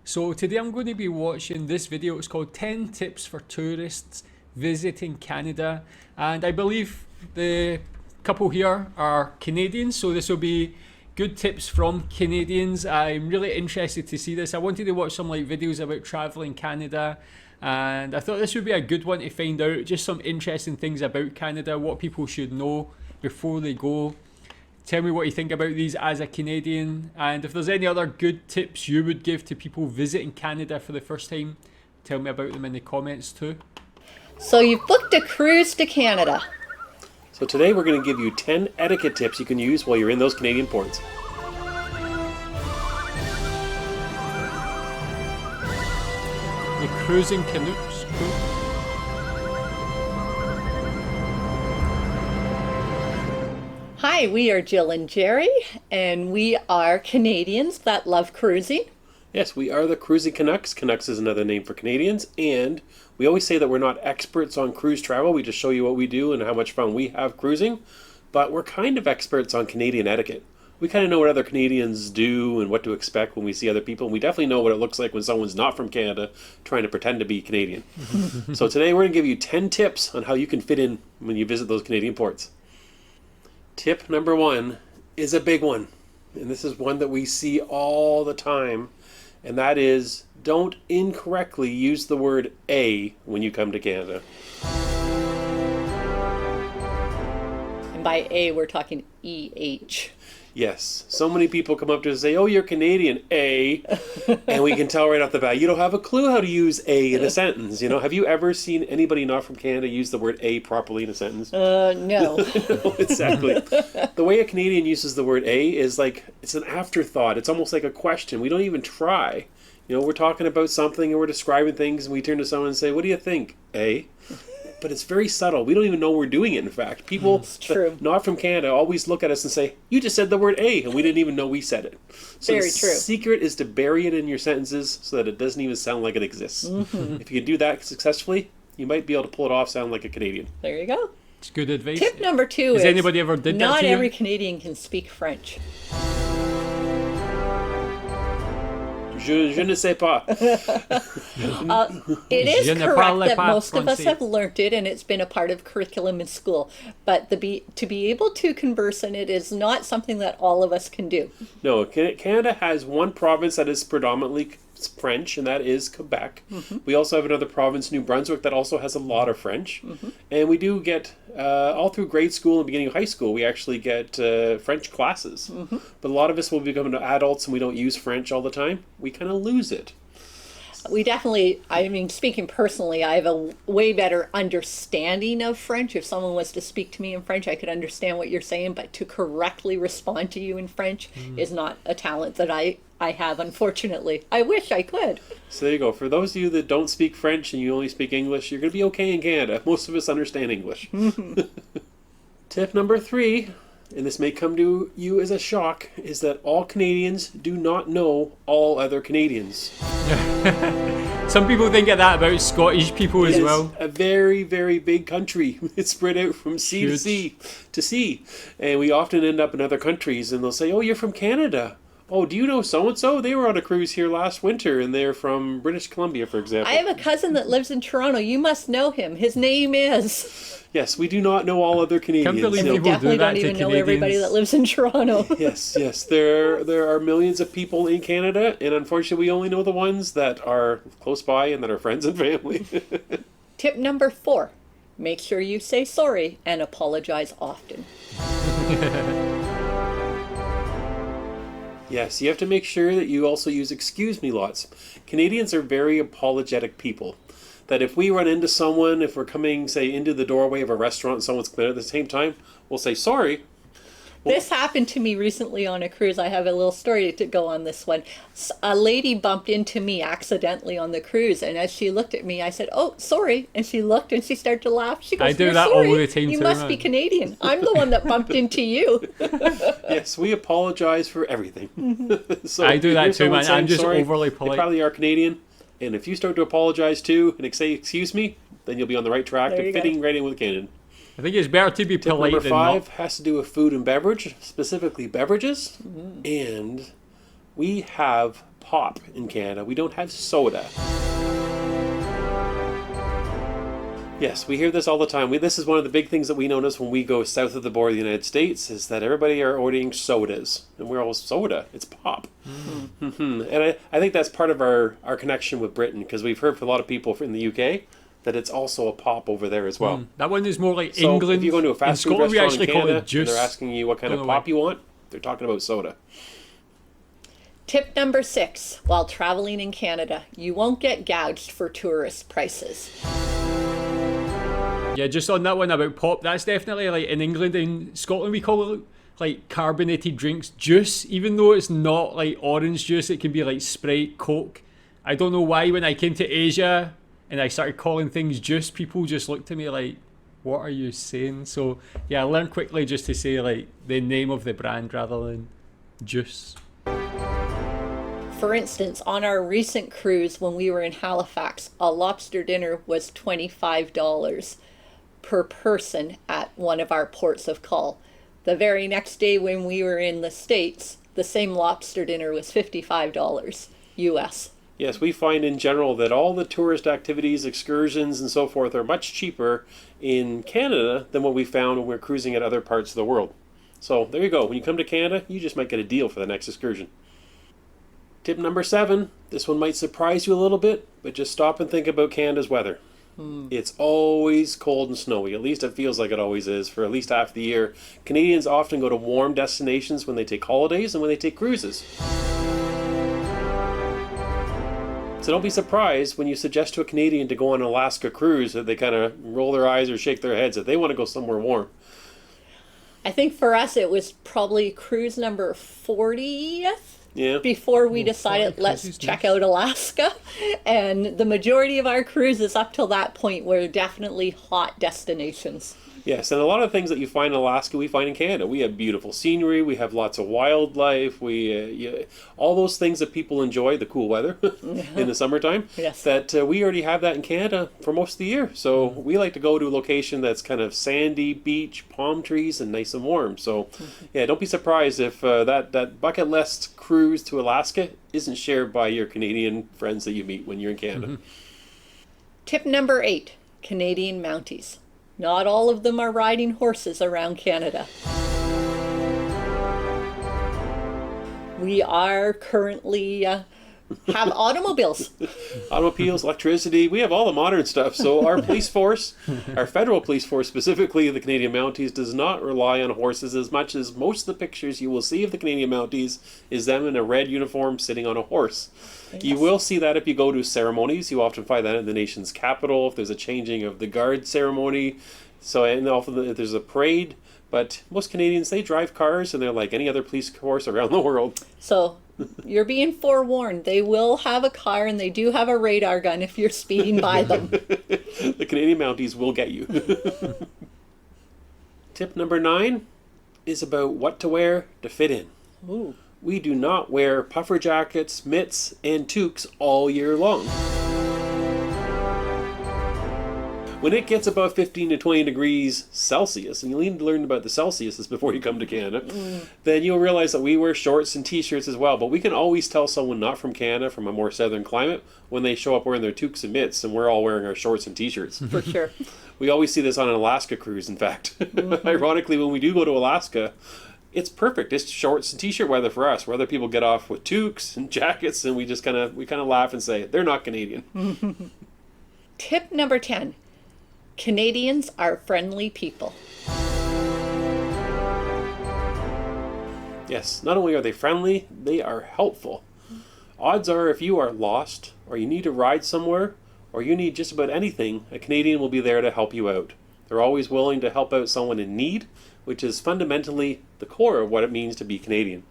So today I'm going to be watching this video. It's called 10 Tips for Tourists Visiting Canada. And I believe the couple here are Canadians, so this will be good tips from Canadians. I'm really interested to see this. I wanted to watch some videos about traveling Canada, and I thought this would be a good one to find out just some interesting things about Canada, what people should know before they go. Tell me what you think about these as a Canadian, and if there's any other good tips you would give to people visiting Canada for the first time, tell me about them in the comments too. So you've booked a cruise to Canada. So today we're going to give you 10 etiquette tips you can use while you're in those Canadian ports. The Cruising Canucks. Cool. Hi, we are Jill and Jerry, and we are Canadians that love cruising. Yes, we are the Cruising Canucks. Canucks is another name for Canadians, and we always say that we're not experts on cruise travel. We just show you what we do and how much fun we have cruising, but we're kind of experts on Canadian etiquette. We kind of know what other Canadians do and what to expect when we see other people. And we definitely know what it looks like when someone's not from Canada trying to pretend to be Canadian. So today we're going to give you 10 tips on how you can fit in when you visit those Canadian ports. Tip number 1 is a big one, and this is one that we see all the time, and that is don't incorrectly use the word A when you come to Canada. And by A, we're talking EH. Yes, so many people come up to us and say, "Oh, you're Canadian, A," and we can tell right off the bat, you don't have a clue how to use A in a sentence. You know, have you ever seen anybody not from Canada use the word A properly in a sentence? No. No, exactly. The way a Canadian uses the word A is like, it's an afterthought. It's almost like a question. We don't even try. You know, we're talking about something and we're describing things and we turn to someone and say, "What do you think, A?" But it's very subtle. We don't even know we're doing it, in fact. People not from Canada always look at us and say, "You just said the word A," and we didn't even know we said it. So Very the true. secret is to bury it in your sentences so that it doesn't even sound like it exists. If you can do that successfully, you might be able to pull it off sound like a Canadian. There you go. It's good advice. Tip number 2 Has is anybody ever did that not to you? every Canadian can speak French. Je ne sais pas. It is Je ne correct parle that pas most of us français. have learnt it, and it's been a part of curriculum in school. But to be able to converse in it is not something that all of us can do. No, Canada has one province that is predominantly French, and that is Quebec. We also have another province, New Brunswick, that also has a lot of French. And we do get, all through grade school and beginning of high school, we actually get French classes. But a lot of us will become adults and we don't use French all the time. We kind of lose it. We definitely, I mean, speaking personally, I have a way better understanding of French. If someone was to speak to me in French, I could understand what you're saying, but to correctly respond to you in French is not a talent that I have, unfortunately. I wish I could. So there you go. For those of you that don't speak French and you only speak English, you're going to be okay in Canada. Most of us understand English. Tip number 3, and this may come to you as a shock, is that all Canadians do not know all other Canadians. Some people think of that about Scottish people as It is well. a very, very big country. It's spread out from sea to Huge. sea to sea. And we often end up in other countries and they'll say, "Oh, you're from Canada. Oh, do you know so-and-so? They were on a cruise here last winter and they're from British Columbia," for example. I have a cousin that lives in Toronto. You must know him. His name is... Yes, we do not know all other Canadians. believe We people do definitely that don't to even know everybody Canadians. that lives in Toronto. Yes. There are millions of people in Canada, and unfortunately we only know the ones that are close by and that are friends and family. Tip number 4, make sure you say sorry and apologize often. Yes, you have to make sure that you also use "excuse me" lots. Canadians are very apologetic people. That if we run into someone, if we're coming, say, into the doorway of a restaurant and someone's coming out at the same time, we'll say sorry. This happened to me recently on a cruise. I have a little story to go on this one. A lady bumped into me accidentally on the cruise, and as she looked at me, I said, "Oh, sorry." And she looked and she started to laugh. She goes, I do "You're that all sorry. the time You too, must be man." Canadian. I'm the one that bumped into you." Yes, we apologize for everything. So I if do you that hear too, someone man. saying I'm just sorry, overly they polite. probably are Canadian. And if you start to apologize too and say "excuse me," then you'll be on the right track There to you go. fitting right in with Canada. I think it's better to be Tip polite number than 5 not. has to do with food and beverage, specifically beverages. And we have pop in Canada. We don't have soda. Yes, we hear this all the time. This is one of the big things that we notice when we go south of the border of the United States, is that everybody are ordering sodas. And we're all, soda, it's pop. And I think that's part of our connection with Britain, because we've heard from a lot of people in the UK that it's also a pop over there as well. That one is more like So England. if you go to a In fast food Scotland, we restaurant in actually call Canada, it juice. and they're asking you what kind of Don't know pop why. you want, they're talking about soda. Tip number 6, while traveling in Canada, you won't get gouged for tourist prices. Yeah, just on that one about pop, that's definitely like in England and Scotland we call it like carbonated drinks juice, even though it's not like orange juice, it can be like Sprite, Coke. I don't know why when I came to Asia and I started calling things juice, people just looked at me like, what are you saying? So yeah, I learned quickly just to say like the name of the brand rather than juice. For instance, on our recent cruise when we were in Halifax, a lobster dinner was $25 per person at one of our ports of call. The very next day when we were in the States, the same lobster dinner was $55 US. Yes, we find in general that all the tourist activities, excursions, and so forth are much cheaper in Canada than what we found when we're cruising at other parts of the world. So there you go. When you come to Canada, you just might get a deal for the next excursion. Tip number 7. This one might surprise you a little bit, but just stop and think about Canada's weather. It's always cold and snowy. At least it feels like it always is for at least half the year. Canadians often go to warm destinations when they take holidays and when they take cruises. So don't be surprised when you suggest to a Canadian to go on an Alaska cruise that they kind of roll their eyes or shake their heads that they want to go somewhere warm. I think for us it was probably cruise number 40th Yeah. before we decided 40 let's cruises, check nice. out Alaska. And the majority of our cruises up till that point were definitely hot destinations. Yes, and a lot of things that you find in Alaska, we find in Canada. We have beautiful scenery. We have lots of wildlife. All those things that people enjoy, the cool weather in the summertime. Yes. That we already have that in Canada for most of the year. So we like to go to a location that's kind of sandy, beach, palm trees, and nice and warm. So yeah, don't be surprised if that bucket list cruise to Alaska isn't shared by your Canadian friends that you meet when you're in Canada. Tip number 8, Canadian Mounties. Not all of them are riding horses around Canada. We are currently have automobiles. Automobiles, electricity, we have all the modern stuff. So our police force, our federal police force, specifically the Canadian Mounties, does not rely on horses as much as most of the pictures you will see of the Canadian Mounties is them in a red uniform sitting on a horse. You will see that if you go to ceremonies. You often find that in the nation's capital, if there's a changing of the guard ceremony. So, and often if there's a parade. But most Canadians, they drive cars and they're like any other police force around the world. So you're being forewarned. They will have a car and they do have a radar gun if you're speeding by them. The Canadian Mounties will get you. Tip number 9 is about what to wear to fit in. Ooh. We do not wear puffer jackets, mitts, and toques all year long. When it gets above 15 to 20 degrees Celsius, and you need to learn about the Celsius before you come to Canada, then you'll realize that we wear shorts and t-shirts as well. But we can always tell someone not from Canada, from a more southern climate, when they show up wearing their toques and mitts, and we're all wearing our shorts and t-shirts. For sure. We always see this on an Alaska cruise, in fact. Ironically, when we do go to Alaska, it's perfect. It's shorts and t-shirt weather for us, where other people get off with toques and jackets, and we just kind of laugh and say, they're not Canadian. Tip number 10. Canadians are friendly people. Yes, not only are they friendly, they are helpful. Odds are if you are lost, or you need to ride somewhere, or you need just about anything, a Canadian will be there to help you out. They're always willing to help out someone in need, which is fundamentally the core of what it means to be Canadian.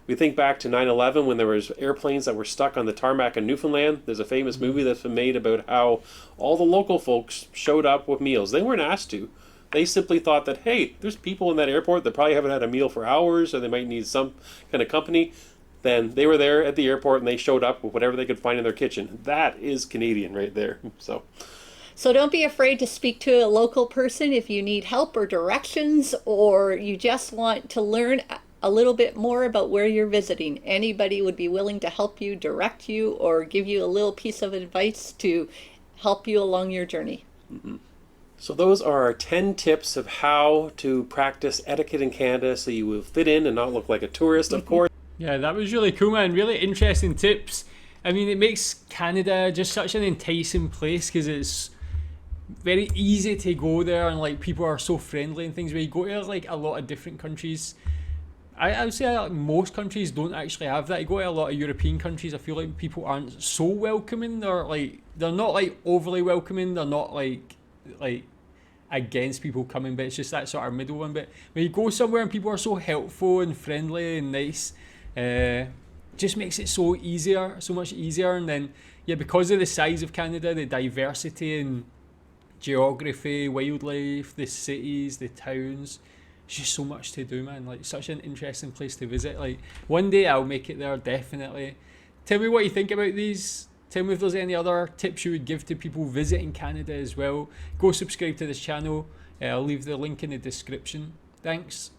We think back to 9/11 when there was airplanes that were stuck on the tarmac in Newfoundland. There's a famous movie that's been made about how all the local folks showed up with meals. They weren't asked to. They simply thought that, hey, there's people in that airport that probably haven't had a meal for hours, or they might need some kind of company. Then they were there at the airport and they showed up with whatever they could find in their kitchen. That is Canadian right there. So don't be afraid to speak to a local person if you need help or directions, or you just want to learn a little bit more about where you're visiting. Anybody would be willing to help you, direct you, or give you a little piece of advice to help you along your journey. So those are our 10 tips of how to practice etiquette in Canada so you will fit in and not look like a tourist, of course. Yeah, that was really cool, man. Really interesting tips. I mean, it makes Canada just such an enticing place because it's very easy to go there, and like people are so friendly and things. Where you go to like a lot of different countries, I would say like, most countries don't actually have that. You go to a lot of European countries, I feel like people aren't so welcoming. They're not like overly welcoming. They're not like against people coming, but it's just that sort of middle one. But when you go somewhere and people are so helpful and friendly and nice, just makes it so much easier. And then yeah, because of the size of Canada, the diversity and geography, wildlife, the cities, the towns, it's just so much to do, man. Like such an interesting place to visit. Like one day I'll make it there, definitely. Tell me what you think about these. Tell me if there's any other tips you would give to people visiting Canada as well. Go subscribe to this channel. I'll leave the link in the description. Thanks.